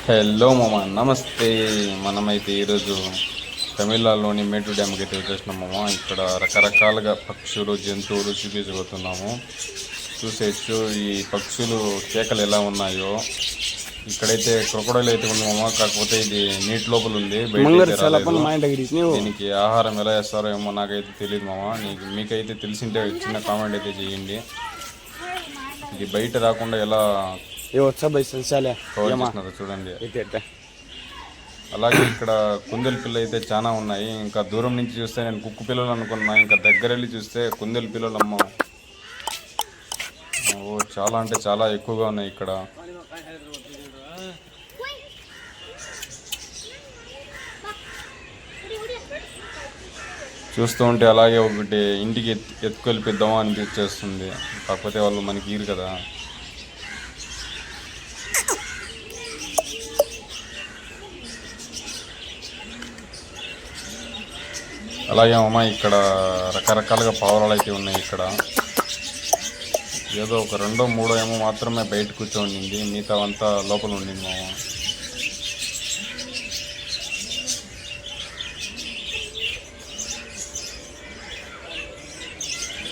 Hello మామ, నమస్తే. మనమైతే ఈరోజు తమిళనాడులోని మేటూరు డ్యామ్కి అయితే వచ్చేసినాం మామ. ఇక్కడ రకరకాలుగా పక్షులు, జంతువులు చూపించబోతున్నాము. చూసేయచ్చు ఈ పక్షులు కేకలు ఎలా ఉన్నాయో. ఇక్కడైతే క్రొకొడైల్ అయితే ఉంది మామ, కాకపోతే ఇది నీటి లోపల ఉంది, దీనికి ఆహారం ఎలా వేస్తారో ఏమో నాకైతే తెలియదు మామ. మీకైతే తెలిసింటే చిన్న కామెంట్ అయితే చేయండి. ఇది బయట రాకుండా ఎలా చూడండి. అలాగే ఇక్కడ కుందేలు పిల్లలు అయితే చాలా ఉన్నాయి. ఇంకా దూరం నుంచి చూస్తే నేను కుక్కు పిల్లలు అనుకున్నా, ఇంకా దగ్గర వెళ్ళి చూస్తే కుందేలు పిల్లలు అమ్మ చాలా అంటే చాలా ఎక్కువగా ఉన్నాయి ఇక్కడ. చూస్తూ ఉంటే అలాగే ఒకటి ఇంటికి ఎత్తుకెళ్ళిపిద్దామా అనిపించేస్తుంది. కాకపోతే వాళ్ళు మనకి ఈరు కదా. అలాగే అమ్మ ఇక్కడ రకరకాలుగా పావురాలు అయితే ఉన్నాయి. ఇక్కడ ఏదో ఒక 2, 3 ఏమో మాత్రమే బయట కూర్చోండింది, మిగతా అంతా లోపల ఉండింది మామ.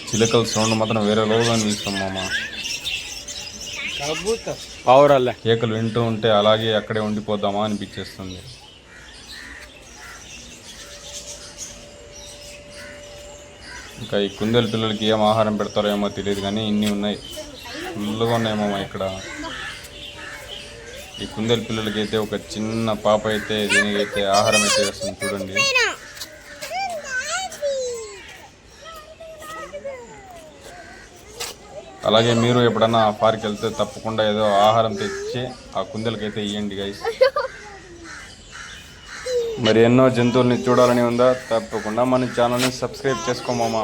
చిలకల సౌండ్ మాత్రం వేరే లోగా అనిపిస్తాం మామ. పావురాలే కేకలు వింటూ ఉంటే అలాగే అక్కడే ఉండిపోద్దామా అనిపించేస్తుంది. ఇంకా ఈ కుందేలు పిల్లలకి ఏం ఆహారం పెడతారో ఏమో తెలియదు, కానీ ఇన్ని ఉన్నాయి, ఫుల్గా ఉన్నాయేమో ఇక్కడ. ఈ కుందేలు పిల్లలకి అయితే ఒక చిన్న పాప అయితే దీనికైతే ఆహారం అయితే వేస్తుంది చూడండి. అలాగే మీరు ఎప్పుడన్నా పార్క్ వెళ్తే తప్పకుండా ఏదో ఆహారం తెచ్చి ఆ కుందేలకైతే ఇవ్వండి గైస్. మరి ఎన్నో జంతువుల్ని చూడాలని ఉందా? తప్పకుండా మన ఛానల్ని సబ్స్క్రైబ్ చేసుకో మామ.